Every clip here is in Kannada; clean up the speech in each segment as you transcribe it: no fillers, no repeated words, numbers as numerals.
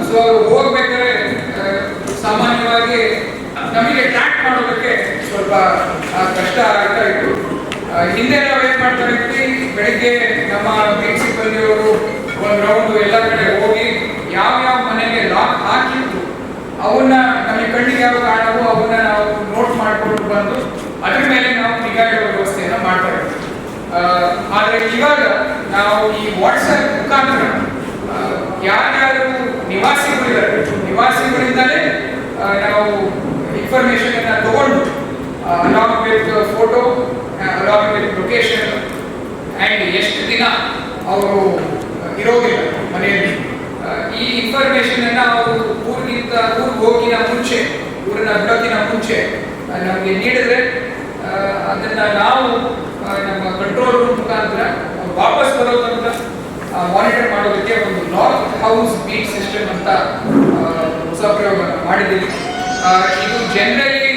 ಸೊ ಅವರು ಹೋಗ್ಬೇಕಾದ್ರೆ ಸಾಮಾನ್ಯವಾಗಿ ನಮಗೆ ಟ್ರ್ಯಾಕ್ ಮಾಡೋದಕ್ಕೆ ಸ್ವಲ್ಪ ಕಷ್ಟ ಆಗ್ತಾ ಇತ್ತು. ಹಿಂದೆ ನಾವು ಏನ್ ಮಾಡ್ತಾ ಇದ್ವಿ, ಬೆಳಿಗ್ಗೆ ನಮ್ಮ ಬೀಟ್ ಸಿಬ್ಬಂದಿಯವರು ಒಂದು ರೌಂಡ್ ಎಲ್ಲ ಕಡೆ ಹೋಗಿ ಯಾವ ಮನೆಗೆ ಲಾಕ್ ಹಾಕಿತ್ತು ಅವನ್ನ ನಮಗೆ ಕಣ್ಣಿಗೆ ಯಾವ ಕಾರಣವೋ ಅವನ್ನ ನಾವು ನೋಟ್ ಮಾಡ್ಕೊಂಡು ಬಂದು ಅದ್ರ ಮೇಲೆ ನಾವು ನಿಗಾ ಇಡೋ ವ್ಯವಸ್ಥೆಯನ್ನ ಮಾಡ್ತಾ ಇದ್ವಿ. ಆದ್ರೆ ಇವಾಗ ನಾವು ಈ ವಾಟ್ಸ್ಆಪ್ ಮುಖಾಂತರ ಯಾರ್ಯಾರು ನಿವಾಸಿಗಳಿಂದಲೇ ನಾವು ಇನ್ಫಾರ್ಮೇಶನ್ ಅನ್ನ ತಗೊಂಡು along with photo, along with location and ಎಷ್ಟು ದಿನ ಅವರು ಇರೋದಿಲ್ಲ ಮನೆಯಲ್ಲಿ, ಈ ಇನ್ಫಾರ್ಮೇಶನ್ ಅನ್ನ ಅವರು ಊರಿಗೆ ಹೋಗಿನ ಮುಂಚೆ, ಊರನ್ನ ಬಿಡೋಕಿನ ಮುಂಚೆ ನಮಗೆ ನೀಡಿದ್ರೆ ಅದನ್ನ ನಾವು ನಮ್ಮ ಕಂಟ್ರೋಲ್ ರೂಮ್ ಮುಖಾಂತರ ವಾಪಸ್ ಬರೋ ತನಕ ಮಾನಿಟರ್ ಮಾಡೋದಕ್ಕೆ ಒಂದು ಲಾಕ್ ಹೌಸ್ ಬೀಟ್ ಸಿಸ್ಟಮ್ ಅಂತ ಹೊಸ ಪ್ರಯೋಗ ಮಾಡಿದ್ದೀವಿ. ಇದು ಜನರಲಿ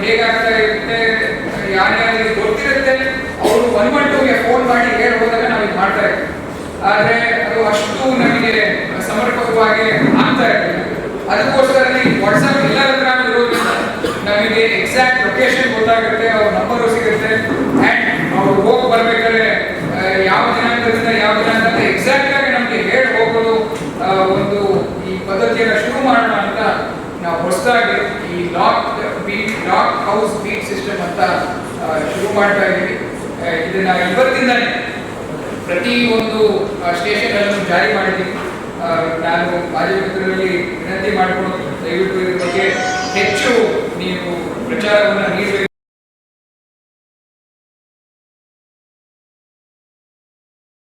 ಹೇಗಾಗ್ತಾ ಇರುತ್ತೆ, ಯಾರ್ಯಾರಿಗೆ ಗೊತ್ತಿರುತ್ತೆ ಅವರು 112ಗೆ ಫೋನ್ ಮಾಡಿ ಹೇಳಿ ಹೋದಾಗ ನಾವು ಇದು ಮಾಡ್ತಾ ಇರ್ತೀವಿ. ಆದರೆ ಅದು ಅಷ್ಟು ನಮಗೆ ಸಮರ್ಪಕವಾಗಿ ಆಗ್ತಾ ಇರಲಿಲ್ಲ. ಅದಕ್ಕೋಸ್ಕರನೇ ವಾಟ್ಸ್ಆಪ್ ಎಲ್ಲರ ಹತ್ರ ಇರೋದ್ರಿಂದ ನಮಗೆ ಎಕ್ಸಾಕ್ಟ್ ಲೊಕೇಶನ್ ಗೊತ್ತಾಗುತ್ತೆ, ಅವ್ರ ನಂಬರು ಸಿಗುತ್ತೆ, ಆ್ಯಂಡ್ ಅವ್ರು ಹೋಗಿ ಬರ್ಬೇಕಾದ್ರೆ ಯಾವ ದಿನಾಂಕದಿಂದ ಯಾವ ದಿನಾಂಕ ಎಕ್ಸಾಕ್ಟ್ ಆಗಿ ನಮಗೆ ಹೇಳಿ ಹೋಗೋದು ಒಂದು ಈ ಪದ್ಧತಿಯನ್ನು ಶುರು ಮಾಡೋಣ ಅಂತ ನಾವು ಹೊಸದಾಗಿ ಈ ಲಾಕ್ ಹೌಸ್ ಬೀಟ್ ಸಿಸ್ಟಮ್ ಅಂತ ಶುರು ಮಾಡ್ತಾ ಇದ್ದೀವಿ. ಇದನ್ನ ಇವತ್ತಿಂದಲೇ ಪ್ರತಿ ಒಂದು ಸ್ಟೇಷನ್ ಅನ್ನು ಜಾರಿ ಮಾಡಿದ್ದೀವಿ. ನಾನು ಮಾಜಿ ಮಿತ್ರರಲ್ಲಿ ವಿನಂತಿ ಮಾಡಿಕೊಂಡು ದಯವಿಟ್ಟು ಇದ್ರ ಬಗ್ಗೆ ಹೆಚ್ಚು ನೀವು ಪ್ರಚಾರವನ್ನು ನೀಡಬೇಕು.